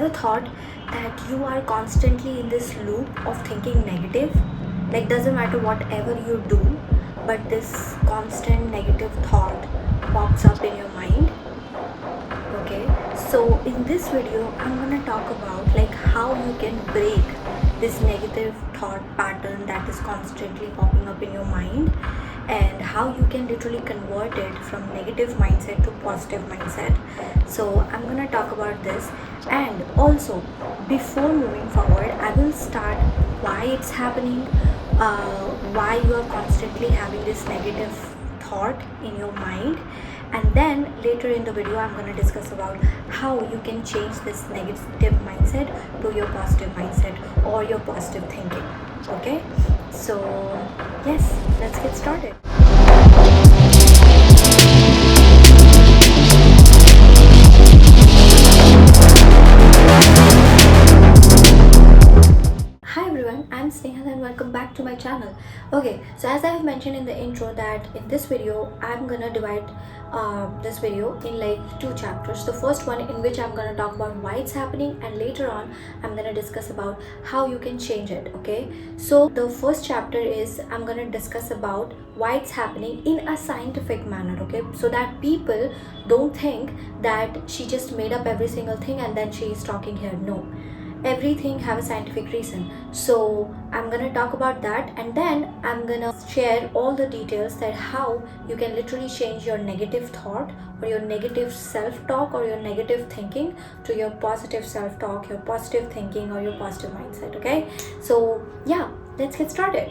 ever thought that you are constantly in this loop of thinking negative? Like, doesn't matter whatever you do, but this constant negative thought pops up in your mind. Okay, so in this video I'm gonna talk about like how you can break this negative thought pattern that is constantly popping up in your mind, and how you can literally convert it from negative mindset to positive mindset. So I'm gonna talk about this, and also before moving forward I will start why it's happening, why you are constantly having this negative thought in your mind, and then later in the video I'm going to discuss about how you can change this negative mindset to your positive mindset or your positive thinking. Okay, so yes, let's get started. Hi everyone, I'm Snehal and welcome back to my channel. Okay, so as I have mentioned in the intro that in this video I'm gonna divide this video in like two chapters. The first one in which I'm gonna talk about why it's happening, and later on I'm gonna discuss about how you can change it. Okay, so the first chapter is I'm gonna discuss about why it's happening in a scientific manner. Okay, so that people don't think that she just made up every single thing and then she is talking here. No, everything have a scientific reason. So I'm gonna talk about that, and then I'm gonna share all the details that how you can literally change your negative thought or your negative self-talk or your negative thinking to your positive self-talk, your positive thinking, or your positive mindset. Okay, so yeah, let's get started.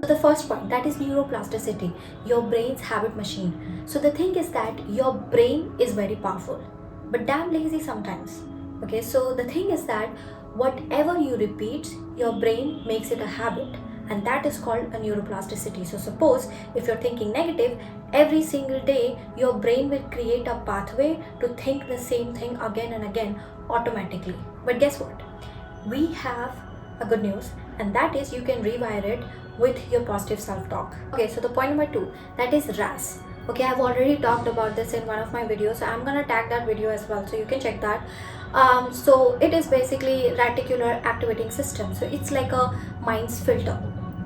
The first point, that is neuroplasticity, your brain's habit machine. So the thing is that your brain is very powerful but damn lazy sometimes. Okay, so the thing is that whatever you repeat, your brain makes it a habit, and that is called a neuroplasticity. So suppose if you're thinking negative, every single day your brain will create a pathway to think the same thing again and again automatically. But guess what? We have a good news, and that is you can rewire it with your positive self-talk. Okay, so the point number 2, that is RAS. Okay, I've already talked about this in one of my videos, so I'm gonna tag that video as well, so you can check that. So it is basically Reticular Activating System. So it's like a mind's filter.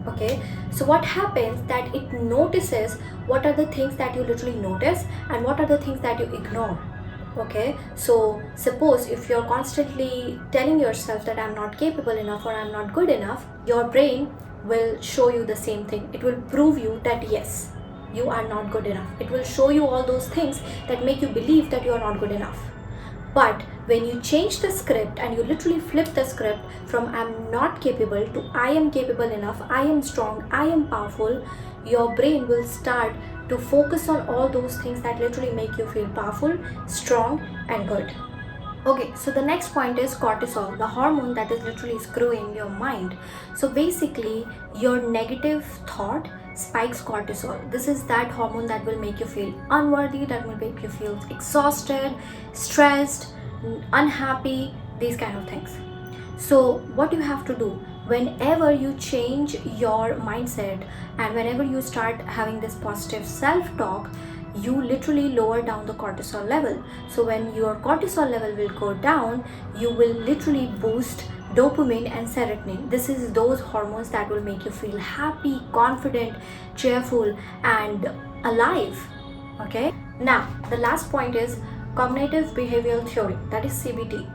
Okay, so what happens that it notices what are the things that you literally notice and what are the things that you ignore. Okay, so suppose if you're constantly telling yourself that I'm not capable enough or I'm not good enough, your brain will show you the same thing. It will prove you that yes, you are not good enough. It will show you all those things that make you believe that you are not good enough. But when you change the script and you literally flip the script from I'm not capable to I am capable enough, I am strong, I am powerful, your brain will start to focus on all those things that literally make you feel powerful, strong, and good. Okay, so the next point is cortisol, the hormone that is literally screwing your mind. So basically, your negative thought spikes cortisol. This is that hormone that will make you feel unworthy, that will make you feel exhausted, stressed, unhappy, these kind of things. So what you have to do, whenever you change your mindset and whenever you start having this positive self-talk, you literally lower down the cortisol level. So when your cortisol level will go down, you will literally boost dopamine and serotonin. This is those hormones that will make you feel happy, confident, cheerful, and alive. Okay, now the last point is cognitive behavioral theory, that is CBT,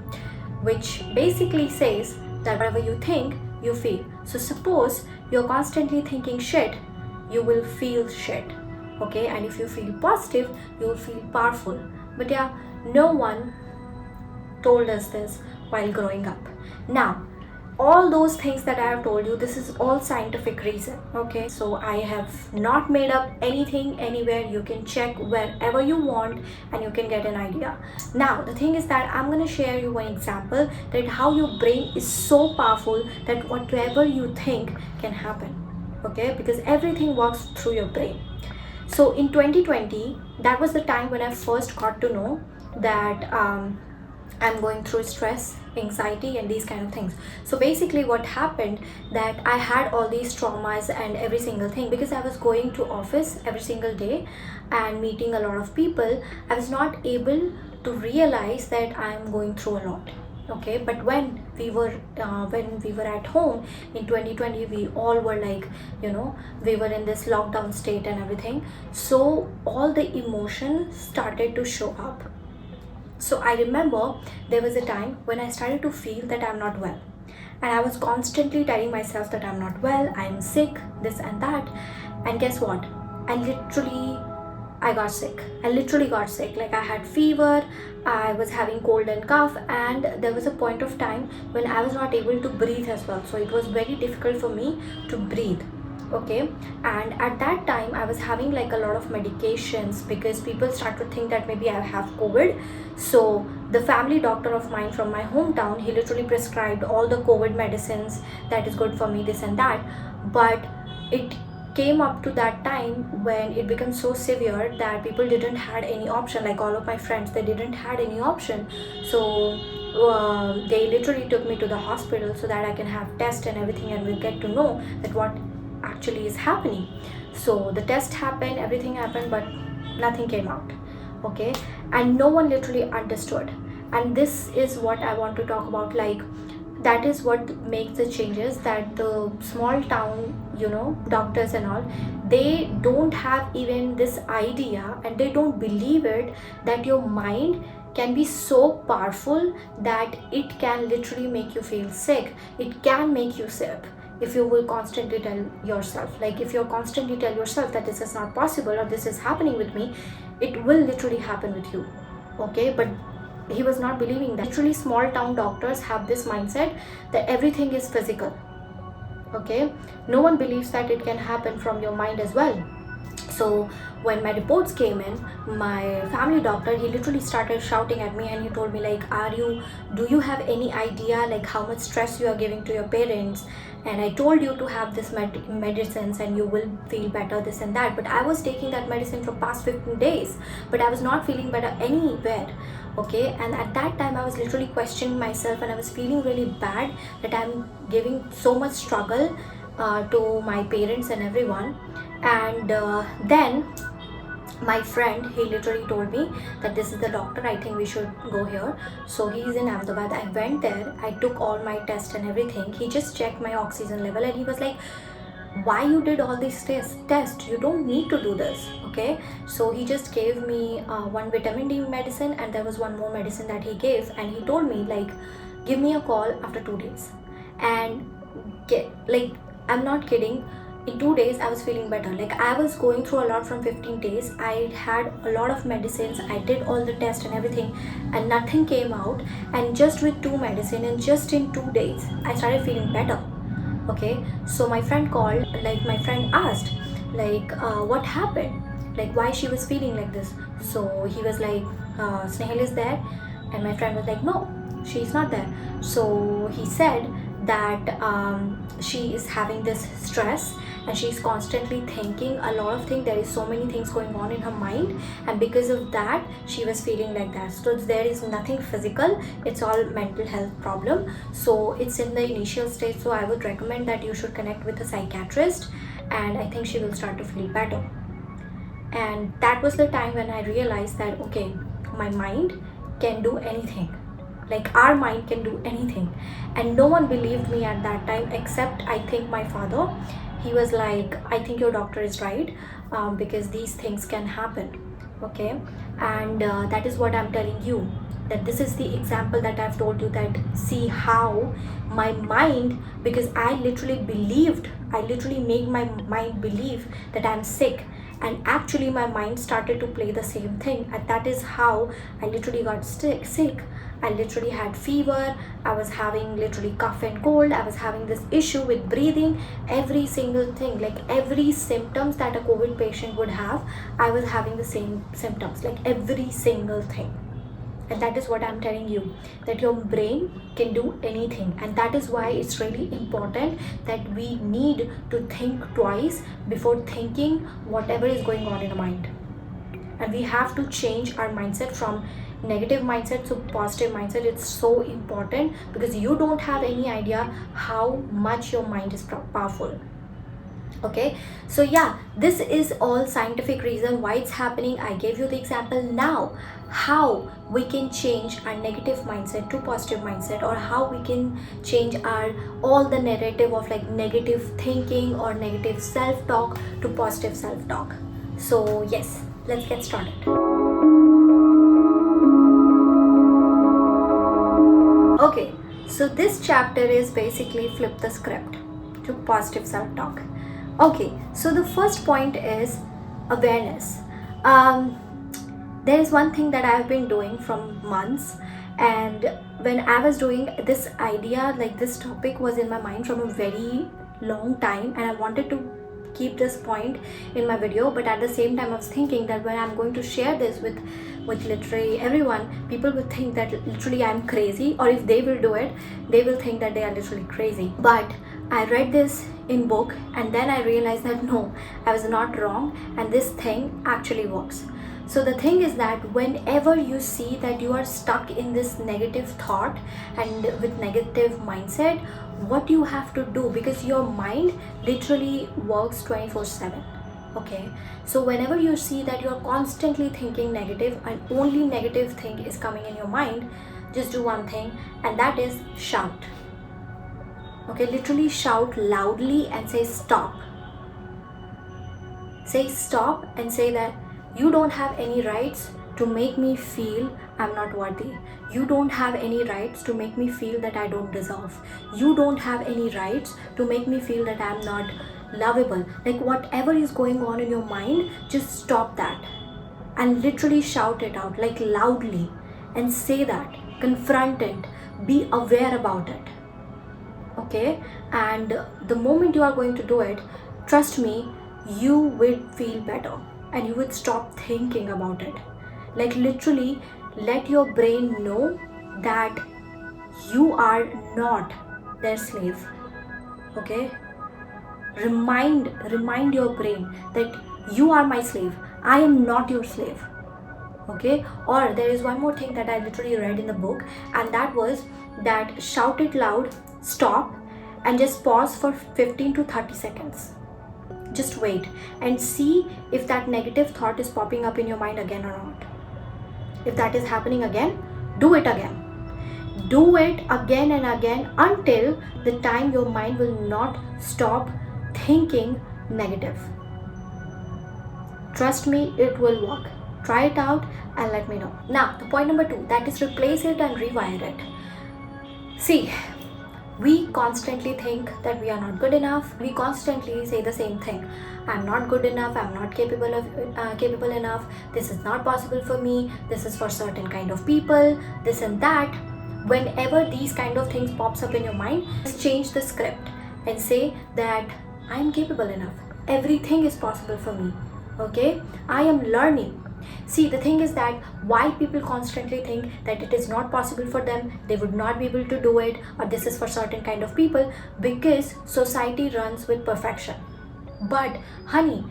which basically says that whatever you think, you feel. So suppose you're constantly thinking shit, you will feel shit. Okay, and if you feel positive, you will feel powerful. But yeah, no one told us this while growing up. Now, all those things that I have told you, this is all scientific reason. Okay, so I have not made up anything anywhere. You can check wherever you want and you can get an idea. Now the thing is that I'm going to share you one example that how your brain is so powerful that whatever you think can happen. Okay, because everything works through your brain. So in 2020, that was the time when I first got to know that I'm going through stress, anxiety, and these kind of things. So basically what happened that I had all these traumas and every single thing because I was going to office every single day and meeting a lot of people. I was not able to realize that I'm going through a lot. Okay, but when we were at home in 2020, we all were like, we were in this lockdown state and everything, so all the emotions started to show up. So I remember there was a time when I started to feel that I'm not well, and I was constantly telling myself that I'm not well, I'm sick, this and that. And guess what? I literally I got sick. I literally got sick. Like, I had fever, I was having cold and cough, and there was a point of time when I was not able to breathe as well. So it was very difficult for me to breathe. Okay, and at that time I was having like a lot of medications because people start to think that maybe I have COVID. So the family doctor of mine from my hometown, he literally prescribed all the COVID medicines that is good for me, this and that. But it came up to that time when it became so severe that people didn't had any option. Like, all of my friends, they didn't had any option. So they literally took me to the hospital so that I can have test and everything, and we'll get to know that what actually is happening. So the test happened, everything happened, but nothing came out. Okay, and no one literally understood. And this is what I want to talk about. Like, that is what makes the changes, that the small town, doctors and all, they don't have even this idea, and they don't believe it, that your mind can be so powerful that it can literally make you feel sick. It can make you sick if you will constantly tell yourself, like, if you constantly tell yourself that this is not possible or this is happening with me, it will literally happen with you. Okay, but he was not believing that. Literally, small town doctors have this mindset that everything is physical. Okay, no one believes that it can happen from your mind as well. So when my reports came in, my family doctor, he literally started shouting at me, and he told me, like, do you have any idea like how much stress you are giving to your parents? And I told you to have this medicines and you will feel better, this and that. But I was taking that medicine for past 15 days, but I was not feeling better anywhere. Okay, and at that time I was literally questioning myself, and I was feeling really bad that I'm giving so much struggle to my parents and everyone. And then my friend, he literally told me that this is the doctor, I think we should go here. So he's in Ahmedabad. I went there, I took all my tests and everything. He just checked my oxygen level, and he was like, why you did all these tests, you don't need to do this. Okay, so he just gave me one vitamin D medicine, and there was one more medicine that he gave, and he told me, like, give me a call after 2 days. And like, I'm not kidding, in 2 days I was feeling better. Like, I was going through a lot from 15 days. I had a lot of medicines, I did all the tests and everything, and nothing came out. And just with 2 medicine, and just in 2 days, I started feeling better. Okay, so my friend called, like, my friend asked, like, what happened, like, why she was feeling like this. So he was like, Snehal is there. And my friend was like, no, she's not there. So he said that she is having this stress, and she's constantly thinking a lot of things. There is so many things going on in her mind, and because of that she was feeling like that. So there is nothing physical, it's all mental health problem. So it's in the initial stage, so I would recommend that you should connect with a psychiatrist, and I think she will start to feel better. And that was the time when I realized that, okay, my mind can do anything. Like, our mind can do anything. And no one believed me at that time, except I think my father. He was like, I think your doctor is right, because these things can happen. Okay, and that is what I'm telling you, that this is the example that I've told you, that see how my mind, because I literally made my mind believe that I'm sick, and actually my mind started to play the same thing, and that is how I literally got sick. I literally had fever, I was having literally cough and cold, I was having this issue with breathing, every single thing, like every symptoms that a COVID patient would have, I was having the same symptoms, like every single thing. And that is what I'm telling you, that your brain can do anything. And that is why it's really important that we need to think twice before thinking whatever is going on in our mind. And we have to change our mindset from negative mindset to positive mindset. It's so important, because you don't have any idea how much your mind is powerful. Okay, so yeah, this is all scientific reason why it's happening. I gave you the example. Now how we can change our negative mindset to positive mindset, or how we can change our all the narrative of like negative thinking or negative self-talk to positive self-talk. So yes, let's get started. Okay, so this chapter is basically flip the script to positive self-talk. Okay, so the first point is awareness. There is one thing that I've been doing from months, and when I was doing this idea, like this topic was in my mind from a very long time, and I wanted to keep this point in my video, but at the same time I was thinking that when I'm going to share this with literally everyone, people will think that literally I'm crazy, or if they will do it, they will think that they are literally crazy. But I read this in book, and then I realized that no, I was not wrong, and this thing actually works. So the thing is that whenever you see that you are stuck in this negative thought and with negative mindset, what you have to do, because your mind literally works 24/7. Okay, so whenever you see that you're constantly thinking negative and only negative thing is coming in your mind, just do one thing, and that is shout. Okay, literally shout loudly and say stop. Say stop and say that you don't have any rights to make me feel I'm not worthy. You don't have any rights to make me feel that I don't deserve. You don't have any rights to make me feel that I'm not lovable. Like whatever is going on in your mind, just stop that and literally shout it out, like loudly, and say that, confront it, be aware about it. Okay, and the moment you are going to do it, trust me, you will feel better and you would stop thinking about it. Like literally let your brain know that you are not their slave. Okay, remind your brain that you are my slave, I am not your slave. Okay, or there is one more thing that I literally read in the book, and that was that shout it loud, stop, and just pause for 15 to 30 seconds. Just wait and see if that negative thought is popping up in your mind again or not. If that is happening again, do it again. Do it again and again until the time your mind will not stop thinking negative. Trust me, it will work. Try it out and let me know. Now, the point number 2, that is replace it and rewire it. See, we constantly think that we are not good enough. We constantly say the same thing. I'm not good enough. I'm not capable enough. This is not possible for me. This is for certain kind of people. This and that. Whenever these kind of things pops up in your mind, just change the script and say that I am capable enough. Everything is possible for me. Okay, I am learning. See, the thing is that why people constantly think that it is not possible for them, they would not be able to do it, or this is for certain kind of people, because society runs with perfection. But honey,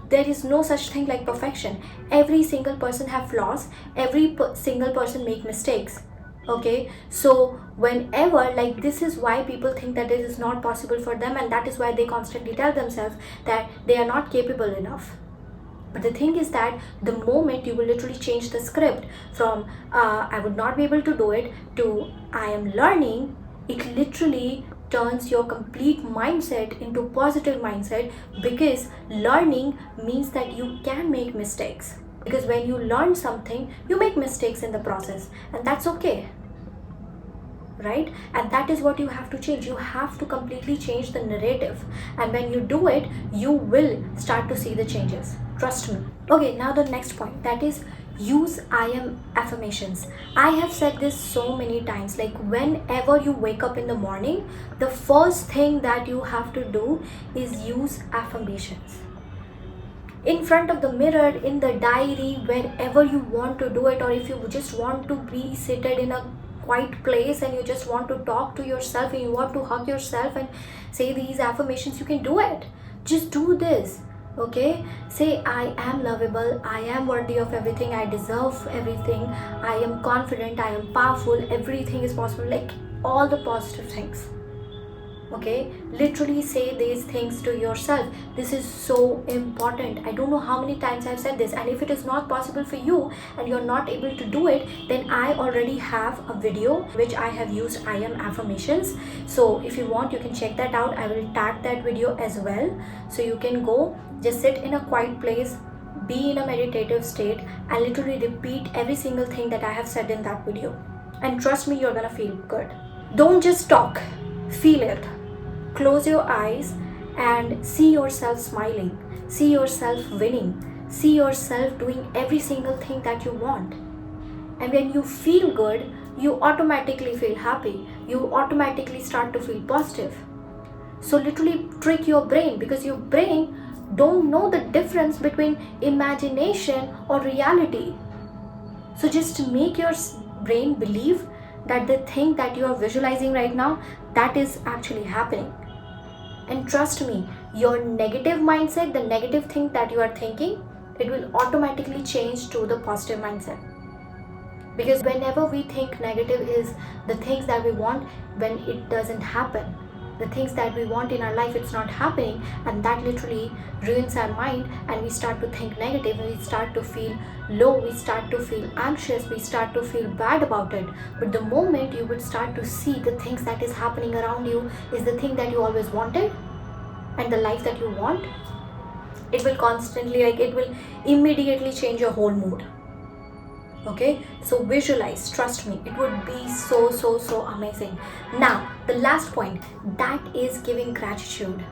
there is no such thing like perfection. Every single person have flaws. Every single person make mistakes. Okay, so whenever, like, this is why people think that it is not possible for them, and that is why they constantly tell themselves that they are not capable enough. But the thing is that the moment you will literally change the script from I would not be able to do it to I am learning, it literally turns your complete mindset into positive mindset, because learning means that you can make mistakes. Because when you learn something, you make mistakes in the process, and that's okay. Right? And that is what you have to change. You have to completely change the narrative, and when you do it, you will start to see the changes. Trust me. Okay, now the next point, that is use I am affirmations. I have said this so many times, like whenever you wake up in the morning, the first thing that you have to do is use affirmations. In front of the mirror, in the diary, wherever you want to do it, or if you just want to be seated in a quiet place and you just want to talk to yourself and you want to hug yourself and say these affirmations, you can do it. Just do this. Okay, say I am lovable, I am worthy of everything, I deserve everything, I am confident, I am powerful, everything is possible, like all the positive things. Okay, literally say these things to yourself. This is so important. I don't know how many times I've said this, and if it is not possible for you and you're not able to do it, then I already have a video which I have used I am affirmations. So if you want, you can check that out. I will tag that video as well, so you can go, just sit in a quiet place, be in a meditative state, and literally repeat every single thing that I have said in that video. And trust me, you're gonna feel good. Don't just talk, feel it. Close your eyes and see yourself smiling, see yourself winning, see yourself doing every single thing that you want. And when you feel good, you automatically feel happy, you automatically start to feel positive. So literally trick your brain, because your brain don't know the difference between imagination or reality. So just make your brain believe that the thing that you are visualizing right now, that is actually happening. And trust me, your negative mindset, the negative thing that you are thinking, it will automatically change to the positive mindset. Because whenever we think negative is the things that we want, when it doesn't happen, the things that we want in our life, it's not happening, and that literally ruins our mind, and we start to think negative, we start to feel low, we start to feel anxious, we start to feel bad about it. But the moment you would start to see the things that is happening around you is the thing that you always wanted and the life that you want, it will constantly, it will immediately change your whole mood. Okay, so visualize, trust me, it would be so amazing. Now the last point, that is giving gratitude.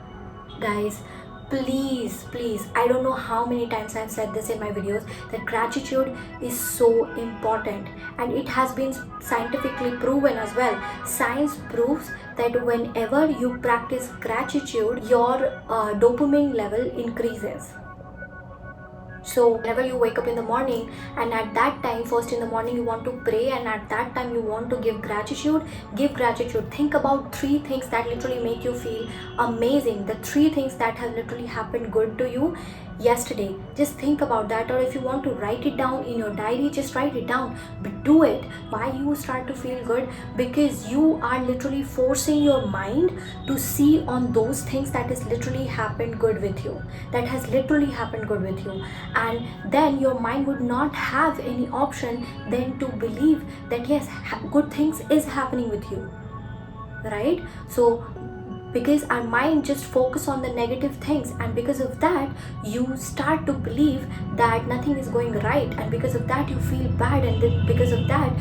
Guys, please, I don't know how many times I've said this in my videos, that gratitude is so important, and it has been scientifically proven as well. Science proves that whenever you practice gratitude, your dopamine level increases. So whenever you wake up in the morning, and at that time, first in the morning, you want to pray, and at that time you want to give gratitude. Think about 3 things that literally make you feel amazing, the 3 things that have literally happened good to you yesterday. Just think about that. Or if you want to write it down in your diary, just write it down, but do it. Why you start to feel good? Because you are literally forcing your mind to see on those things that has literally happened good with you, and then your mind would not have any option than to believe that yes, good things is happening with you, right? So because our mind just focus on the negative things, and because of that you start to believe that nothing is going right, and because of that you feel bad, and then because of that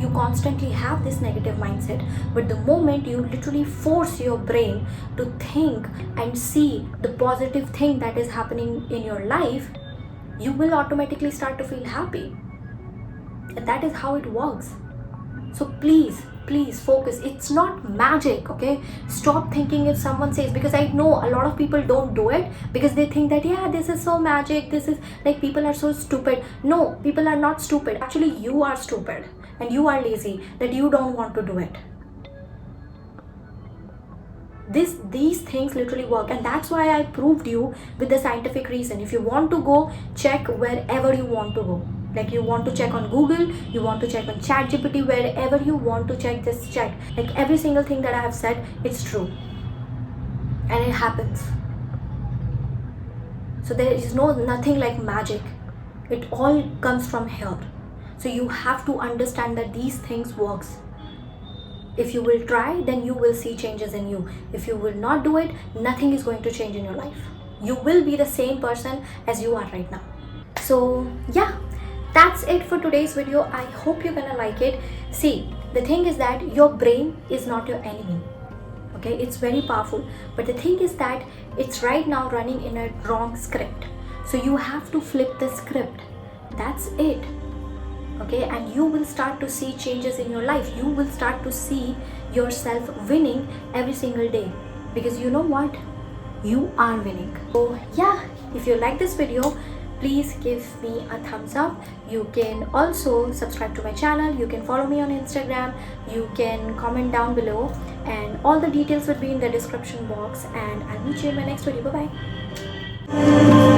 you constantly have this negative mindset. But the moment you literally force your brain to think and see the positive thing that is happening in your life, you will automatically start to feel happy, and that is how it works. So please focus. It's not magic, okay? Stop thinking if someone says, because I know a lot of people don't do it because they think that yeah, this is so magic, this is like people are so stupid. No, people are not stupid. Actually, you are stupid and you are lazy that you don't want to do it. These things literally work, and that's why I proved you with the scientific reason. If you want to go, check wherever you want to go. Like you want to check on Google, you want to check on ChatGPT, wherever you want to check, just check. Like every single thing that I have said, it's true. And it happens. So there is nothing like magic. It all comes from here. So you have to understand that these things works. If you will try, then you will see changes in you. If you will not do it, nothing is going to change in your life. You will be the same person as you are right now. So yeah, that's it for today's video. I hope you're gonna like it. See, the thing is that your brain is not your enemy. Okay, it's very powerful. But the thing is that it's right now running in a wrong script. So you have to flip the script. That's it. Okay, and you will start to see changes in your life. You will start to see yourself winning every single day, because you know what, you are winning. So yeah, if you like this video, please give me a thumbs up. You can also subscribe to my channel, you can follow me on Instagram, you can comment down below, and all the details will be in the description box. And I'll meet you in my next video. Bye bye.